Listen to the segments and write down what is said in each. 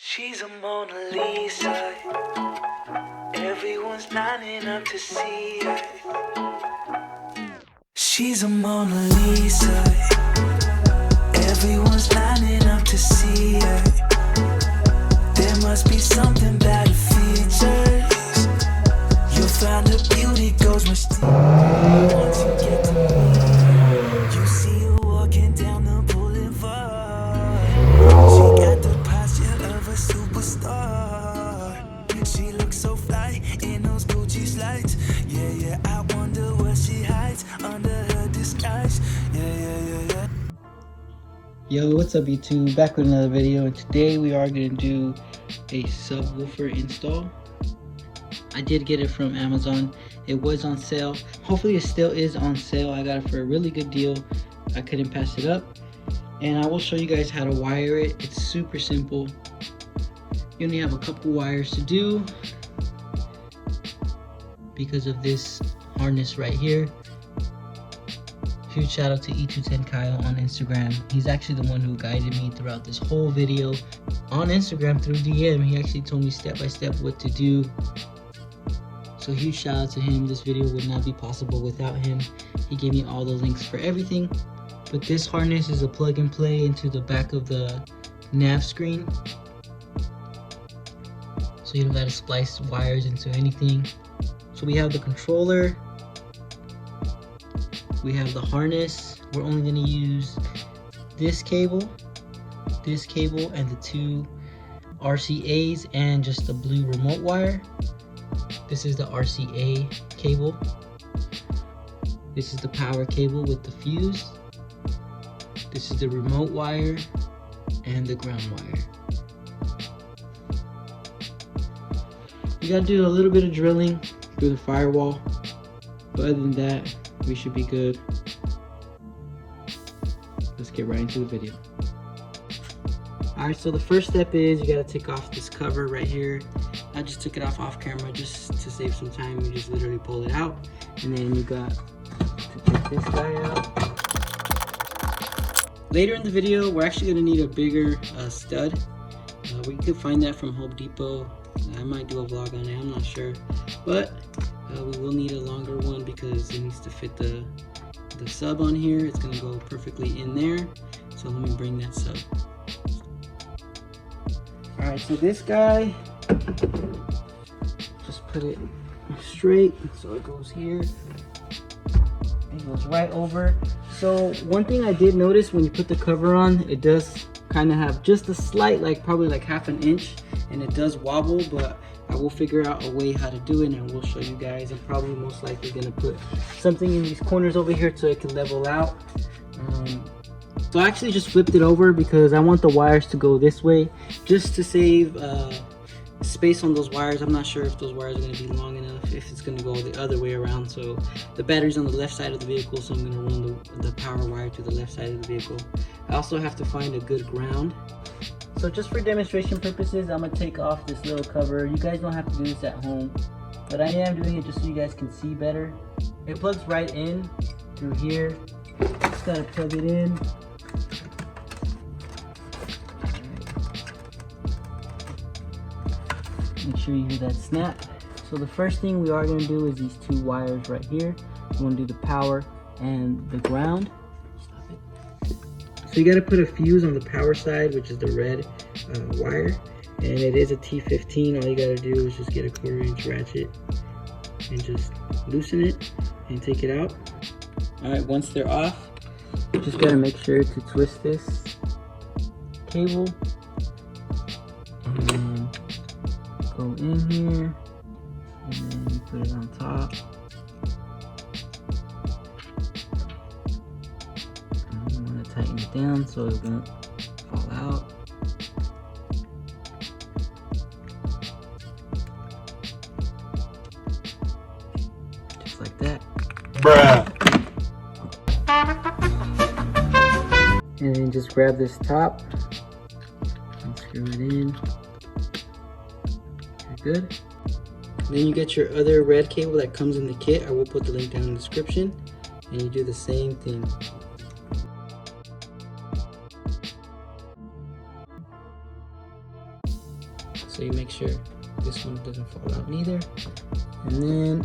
She's a Mona Lisa. Everyone's lining up to see her. She's a Mona Lisa. Everyone's lining up to see her. There must be something about her features. You'll find her beauty goes much deeper once you get to me. You see her walking down the boulevard. She got the posture of a superstar. She looks so fly in those Gucci slides. Yeah, I wonder what she hides under her disguise. Yeah. Yo, what's up YouTube? Back with another video, and today we are going to do a subwoofer install. I did get it from Amazon. It was on sale. Hopefully it still is on sale. I got it for a really good deal. I couldn't pass it up. And I will show you guys how to wire it. It's super simple. You only have a couple wires to do because of this harness right here. Huge shout out to E210 Kyle on Instagram. He's actually the one who guided me throughout this whole video on Instagram through DM. He actually told me step by step what to do. So huge shout out to him. This video would not be possible without him. He gave me all the links for everything. But this harness is a plug and play into the back of the nav screen. So you don't gotta splice wires into anything. So we have the controller. We have the harness. We're only going to use this cable, and the two RCAs, and just the blue remote wire. This is the RCA cable. This is the power cable with the fuse. This is the remote wire and the ground wire. You gotta do a little bit of drilling through the firewall, but other than that, we should be good. Let's get right into the video. Alright, so the first step is you gotta take off this cover right here. I just took it off camera just to save some time. You just literally pull it out, and then you got to take this guy out. Later in the video, we're actually gonna need a bigger stud. We could find that from Home Depot. I might do a vlog on it, I'm not sure, but we will need a longer one because it needs to fit the sub on here. It's gonna go perfectly in there. So let me bring that sub. All right, so this guy, just put it straight so it goes here. It goes right over. So one thing I did notice when you put the cover on, it does kind of have just a slight, probably like half an inch, and it does wobble, but I will figure out a way how to do it, and we'll show you guys. I'm probably most likely gonna put something in these corners over here so it can level out. So I actually just flipped it over because I want the wires to go this way, just to save space on those wires. I'm not sure if those wires are gonna be long enough, if it's gonna go the other way around. So the battery's on the left side of the vehicle, so I'm gonna run the power wire to the left side of the vehicle. I also have to find a good ground. So just for demonstration purposes, I'm gonna take off this little cover. You guys don't have to do this at home, but I am doing it just so you guys can see better. It plugs right in through here. Just gotta plug it in. Make sure you hear that snap. So the first thing we are gonna do is these two wires right here. We wanna do the power and the ground. So you got to put a fuse on the power side, which is the red wire, and it is a T15. All you got to do is just get a 1/4 inch ratchet and just loosen it and take it out. All right, once they're off, you just got to make sure to twist this cable and then go in here, and then you put it on top. Tighten it down so it won't fall out. Just like that. Bruh. And then just grab this top and screw it in. You're good. Then you get your other red cable that comes in the kit. I will put the link down in the description. And you do the same thing. so you make sure this one doesn't fall out neither. And then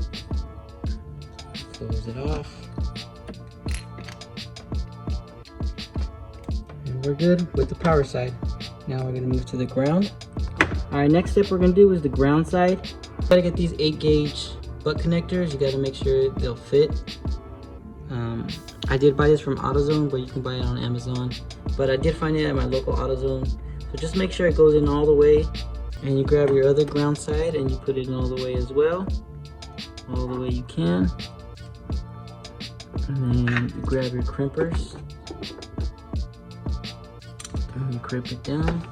close it off. And we're good with the power side. Now we're gonna move to the ground. All right, next step we're gonna do is the ground side. You gotta get these 8-gauge butt connectors. You gotta make sure they'll fit. I did buy this from AutoZone, but you can buy it on Amazon. But I did find it at my local AutoZone. So just make sure it goes in all the way. And you grab your other ground side and you put it in all the way as well. All the way you can. And then you grab your crimpers. And you crimp it down.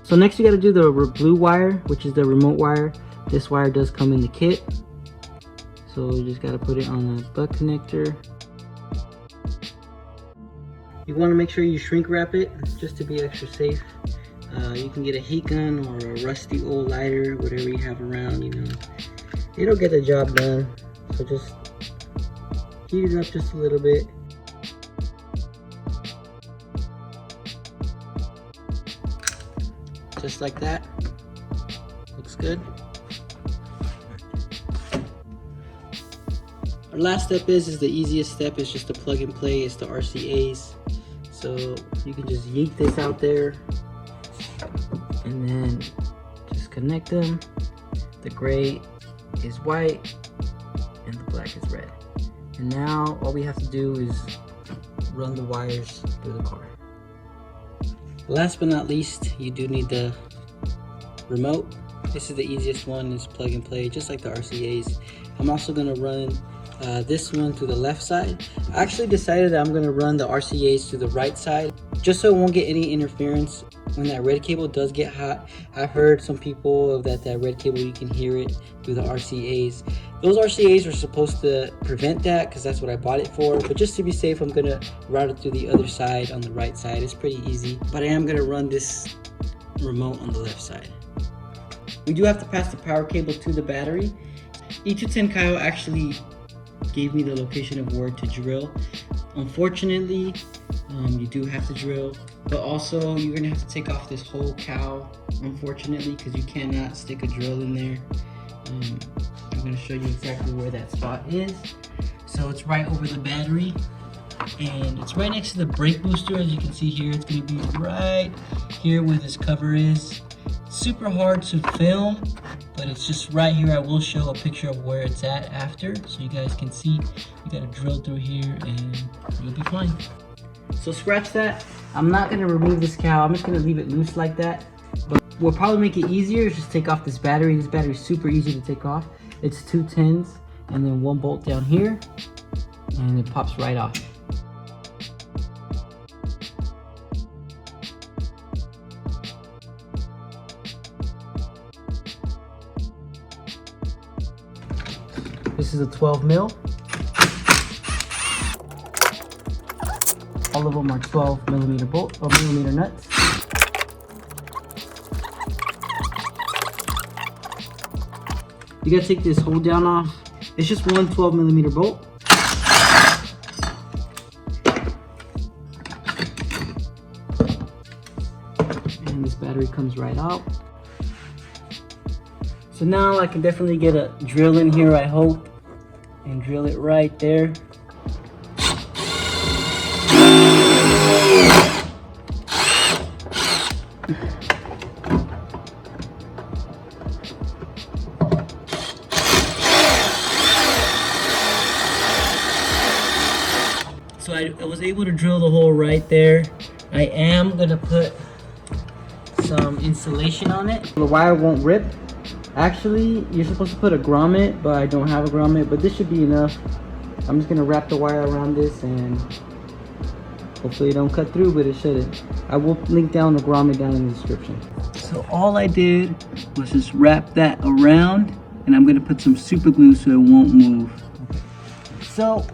So next you got to do the blue wire, which is the remote wire. This wire does come in the kit. So you just got to put it on the butt connector. You want to make sure you shrink wrap it just to be extra safe. You can get a heat gun or a rusty old lighter, whatever you have around, you know. It'll get the job done. So just heat it up just a little bit. Just like that. Looks good. Our last step is the easiest step. Is just to plug and play. It's the RCAs. So you can just yeet this out there and then just connect them. The gray is white and the black is red. And now all we have to do is run the wires through the car. Last but not least, you do need the remote. This is the easiest one, is plug and play, just like the RCAs. I'm also gonna run this one to the left side. I actually decided that I'm gonna run the RCAs to the right side, just so it won't get any interference when that red cable does get hot. I've heard some people that red cable, you can hear it through the RCAs. Those RCAs are supposed to prevent that because that's what I bought it for. But just to be safe, I'm gonna route it through the other side on the right side. It's pretty easy, but I am gonna run this remote on the left side. We do have to pass the power cable to the battery. E210 Kyle actually gave me the location of where to drill. Unfortunately, you do have to drill, but also you're gonna have to take off this whole cowl, unfortunately, because you cannot stick a drill in there. I'm gonna show you exactly where that spot is. So it's right over the battery, and it's right next to the brake booster. As you can see here, it's gonna be right here where this cover is. Super hard to film, but it's just right here. I will show a picture of where it's at after, so you guys can see. You gotta drill through here and you'll be fine. So scratch that. I'm not gonna remove this cowl. I'm just gonna leave it loose like that. But what will probably make it easier is just take off this battery. This battery is super easy to take off. It's 2 10s and then 1 bolt down here, and it pops right off. This is a 12 mil. All of them are 12 millimeter bolt or millimeter nuts. You gotta take this hold down off. It's just one 12 millimeter bolt. And this battery comes right out. So now I can definitely get a drill in here, I hope, and drill it right there. So I was able to drill the hole right there. I am gonna put some insulation on it. The wire won't rip. Actually, you're supposed to put a grommet, but I don't have a grommet, but this should be enough. I'm just gonna wrap the wire around this and hopefully it don't cut through, but it shouldn't. I will link down the grommet down in the description. So all I did was just wrap that around, and I'm gonna put some super glue so it won't move. So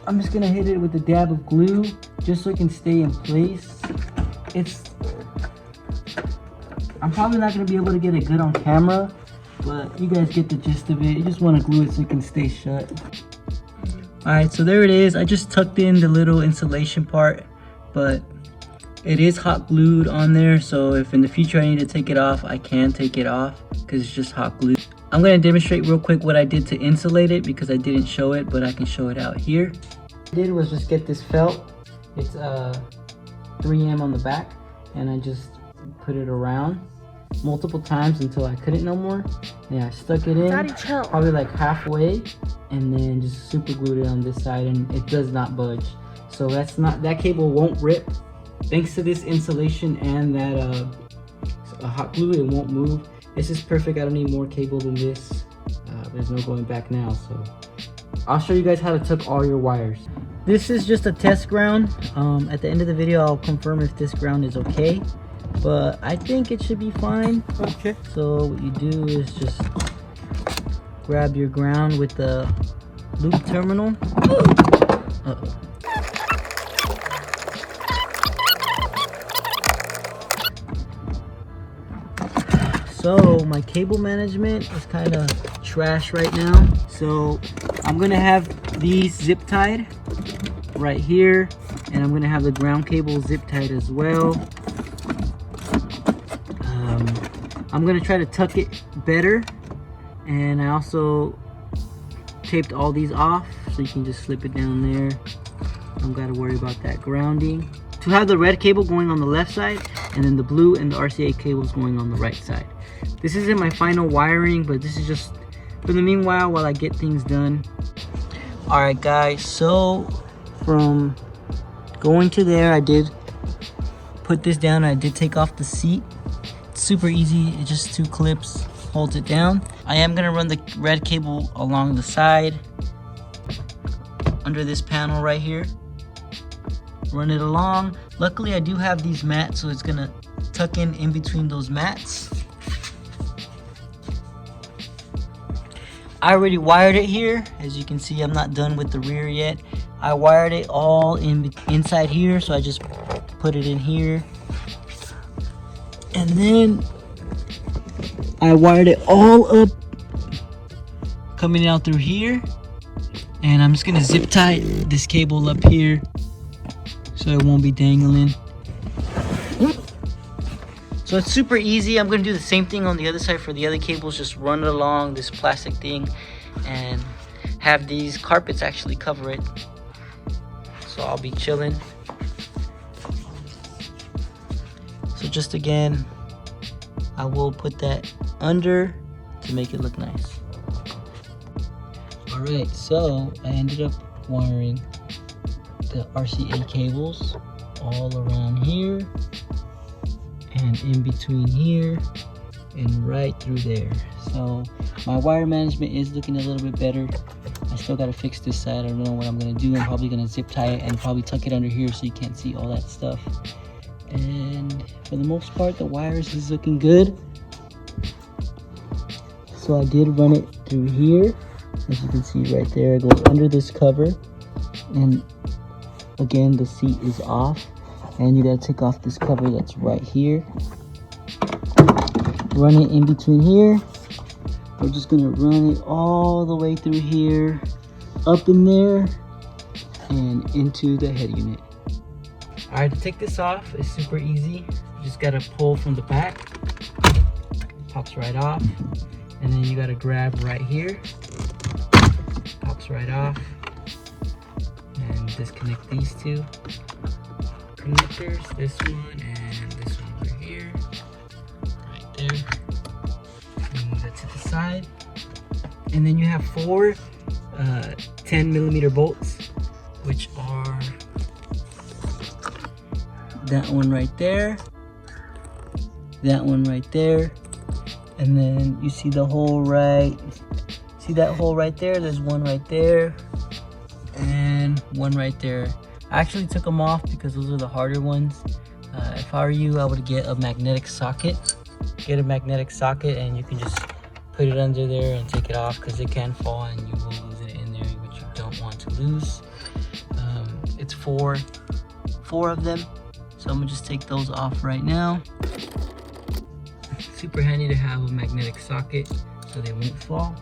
I'm just gonna hit it with a dab of glue just so it can stay in place. I'm probably not gonna be able to get it good on camera, but you guys get the gist of it. You just want to glue it so it can stay shut. Alright, so there it is. I just tucked in the little insulation part, but it is hot glued on there, so if in the future I need to take it off, I can take it off because it's just hot glued. I'm going to demonstrate real quick what I did to insulate it because I didn't show it, but I can show it out here. What I did was just get this felt. It's 3M on the back, and I just put it around multiple times until I couldn't no more. And I stuck it in, Daddy, chill. probably like halfway, and then just super glued it on this side, and it does not budge. So that cable won't rip. Thanks to this insulation and that hot glue, it won't move. This is perfect. I don't need more cable than this. There's no going back now, so I'll show you guys how to tuck all your wires. This is just a test ground. At the end of the video, I'll confirm if this ground is okay, but I think it should be fine. Okay. So what you do is just grab your ground with the loop terminal. Uh-oh. So my cable management is kind of trash right now. So I'm gonna have these zip tied right here, and I'm gonna have the ground cable zip tied as well. I'm gonna try to tuck it better, and I also taped all these off so you can just slip it down there. Don't gotta worry about that grounding. To have the red cable going on the left side, and then the blue and the RCA cables going on the right side. This isn't my final wiring, but this is just for the meanwhile while I get things done. Alright guys, so from going to there, I did put this down. I did take off the seat. It's super easy. It's just 2 clips, holds it down. I am gonna run the red cable along the side under this panel right here. Run it along. Luckily I do have these mats, so it's gonna tuck in between those mats. I already wired it here. As you can see, I'm not done with the rear yet. I wired it all inside here, so I just put it in here. And then I wired it all up coming out through here. And I'm just gonna zip tie this cable up here so it won't be dangling. So it's super easy. I'm gonna do the same thing on the other side for the other cables. Just run it along this plastic thing and have these carpets actually cover it. So I'll be chilling. So just again, I will put that under to make it look nice. Alright, so I ended up wiring the RCA cables all around here and in between here and right through there. So my wire management is looking a little bit better. I still got to fix this side. I don't know what I'm going to do. I'm probably going to zip tie it and probably tuck it under here so you can't see all that stuff. And for the most part, the wires is looking good. So I did run it through here. As you can see right there, it goes under this cover. And again, the seat is off. And you gotta take off this cover that's right here. Run it in between here. We're just gonna run it all the way through here, up in there, and into the head unit. Alright, to take this off is super easy. You just gotta pull from the back. It pops right off. And then you gotta grab right here. Pops right off. And disconnect these two connectors, this one and this one over here, right there. Move that to the side, and then you have 4 10mm bolts, which are that one right there, that one right there, and then you see the hole right. See that hole right there? There's one right there, and one right there. I actually took them off because those are the harder ones. If I were you, I would get a magnetic socket. Get a magnetic socket and you can just put it under there and take it off because it can fall and you will lose it in there, which you don't want to lose. It's four of them. So I'm gonna just take those off right now. Super handy to have a magnetic socket so they won't fall.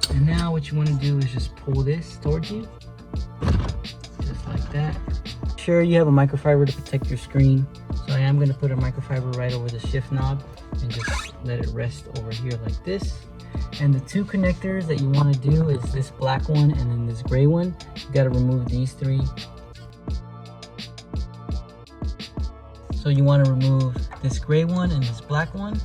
And now what you want to do is just pull this towards you, just like that. Sure, you have a microfiber to protect your screen, so I am going to put a microfiber right over the shift knob and just let it rest over here like this. And the two connectors that you want to do is this black one and then this gray one. You got to remove these three. So you want to remove this gray one and this black one.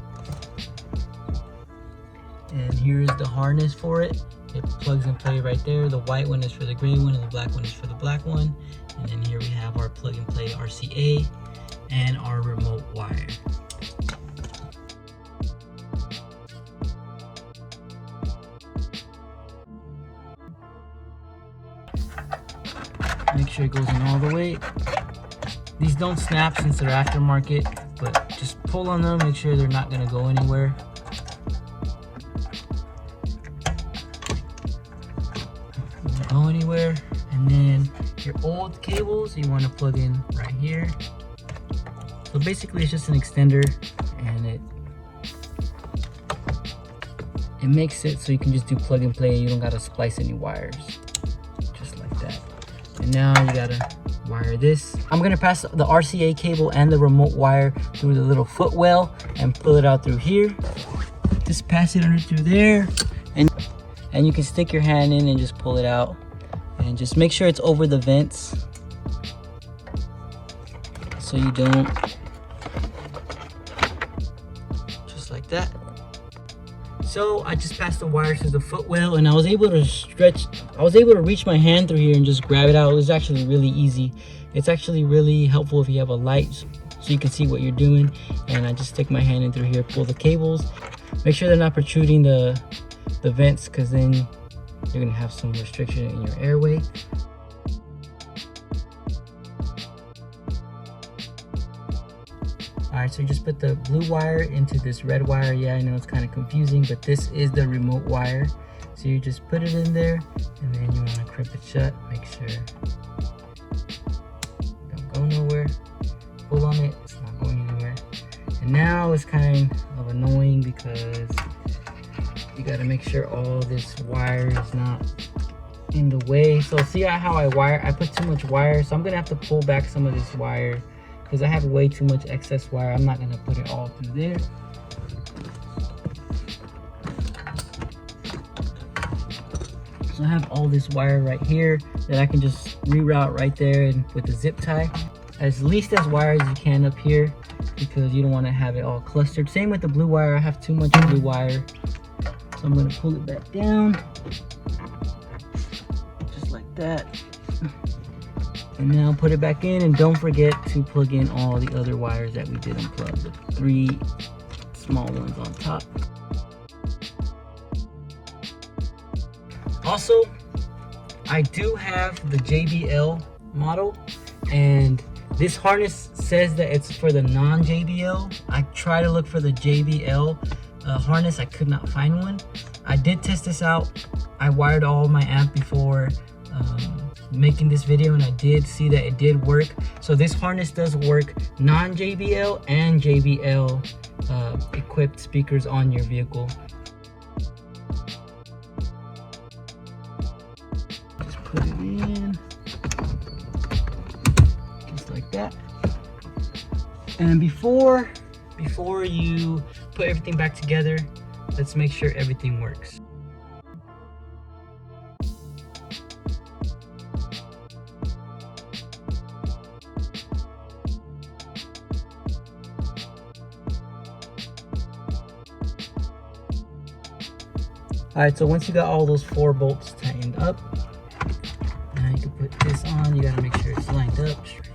And here's the harness for it. It plugs and play right there. The white one is for the gray one and the black one is for the black one. And then here we have our plug and play RCA and our remote wire. Make sure it goes in all the way. These don't snap since they're aftermarket, but just pull on them, make sure they're not gonna go anywhere. Won't go anywhere. And then your old cables, you want to plug in right here. So basically it's just an extender, and it makes it so you can just do plug and play. You don't gotta splice any wires, just like that. And now you gotta wire this. I'm gonna pass the RCA cable and the remote wire through the little footwell and pull it out through here. Just pass it under through there, and you can stick your hand in and just pull it out. And just make sure it's over the vents so you don't, just like that. So I just passed the wires through the footwell, and I was able to reach my hand through here and just grab it out. It was actually really easy. It's actually really helpful if you have a light so you can see what you're doing. And I just stick my hand in through here, pull the cables. Make sure they're not protruding the vents, because then you're gonna have some restriction in your airway. Alright, so you just put the blue wire into this red wire. Yeah, I know it's kind of confusing, but this is the remote wire. So you just put it in there, and then you want to crimp it shut. Make sure don't go nowhere. Pull on it, it's not going anywhere. And now it's kind of annoying because you got to make sure all this wire is not in the way. So see how I put too much wire, so I'm gonna have to pull back some of this wire because I have way too much excess wire. I'm not gonna put it all through there. So I have all this wire right here that I can just reroute right there and with the zip tie. As least as wire as you can up here, because you don't want to have it all clustered. Same with the blue wire. I have too much blue wire, so I'm going to pull it back down just like that. And now put it back in, and don't forget to plug in all the other wires that we did unplug, the 3 small ones on top. Also, I do have the JBL model, and this harness says that it's for the non-JBL. I tried to look for the JBL harness, I could not find one. I did test this out. I wired all my amp before making this video, and I did see that it did work. So this harness does work non-JBL and JBL equipped speakers on your vehicle. Just put it in just like that. And before you put everything back together, let's make sure everything works. Alright, so once you got all those 4 bolts tightened up, now you can put this on. You gotta make sure it's lined up straight.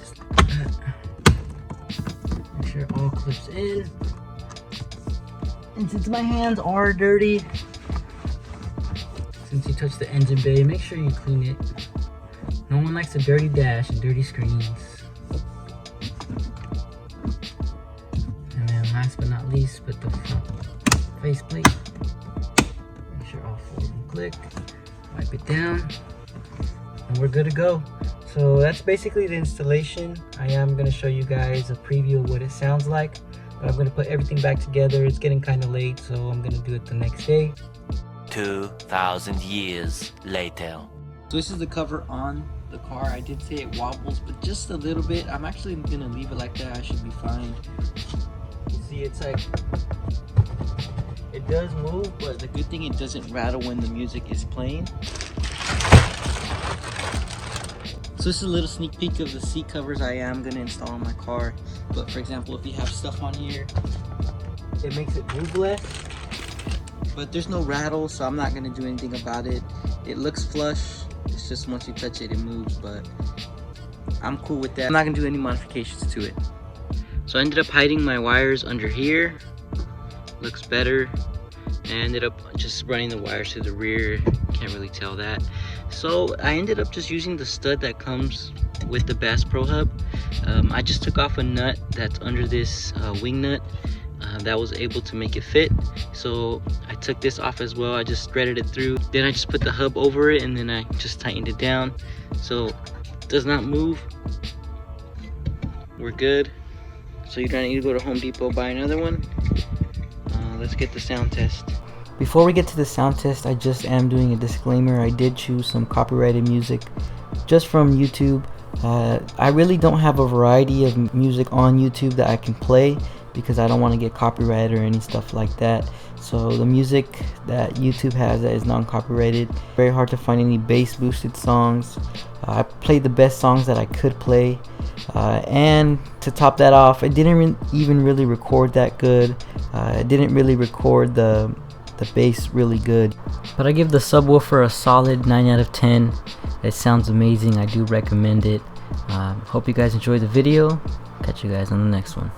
Just like that. Make sure it all clips in. And since my hands are dirty, since you touched the engine bay, make sure you clean it. No one likes a dirty dash and dirty screens. And then last but not least, put the front faceplate. Make sure all 4 of them click. Wipe it down, and we're good to go. So that's basically the installation. I am going to show you guys a preview of what it sounds like, But I'm gonna put everything back together. It's getting kind of late, so I'm gonna do it the next day. 2,000 years later. So this is the cover on the car. I did say it wobbles, but just a little bit. I'm actually gonna leave it like that. I should be fine. You see, it's like, it does move, but the good thing, it doesn't rattle when the music is playing. So this is a little sneak peek of the seat covers I am gonna install on my car. But for example, if you have stuff on here, it makes it move less. But there's no rattle, so I'm not gonna do anything about it. It looks flush. It's just once you touch it, it moves, but I'm cool with that. I'm not gonna do any modifications to it. So I ended up hiding my wires under here. Looks better. I ended up just running the wires to the rear. Can't really tell that. So I ended up just using the stud that comes with the Basspro hub. I just took off a nut that's under this wing nut. That was able to make it fit, so I took this off as well. I just threaded it through, then I just put the hub over it, and then I just tightened it down so it does not move. We're good. So you don't need to go to Home Depot, buy another one. Let's get the sound test. Before we get to the sound test, I just am doing a disclaimer. I did choose some copyrighted music just from YouTube. I really don't have a variety of music on YouTube that I can play, because I don't want to get copyrighted or any stuff like that. So the music that YouTube has that is non-copyrighted, very hard to find any bass boosted songs. I played the best songs that I could play, and to top that off, I didn't even really record that good. I didn't really record the bass really good, but I give the subwoofer a solid 9 out of 10. It sounds amazing. I do recommend it. Hope you guys enjoyed the video. Catch you guys on the next one.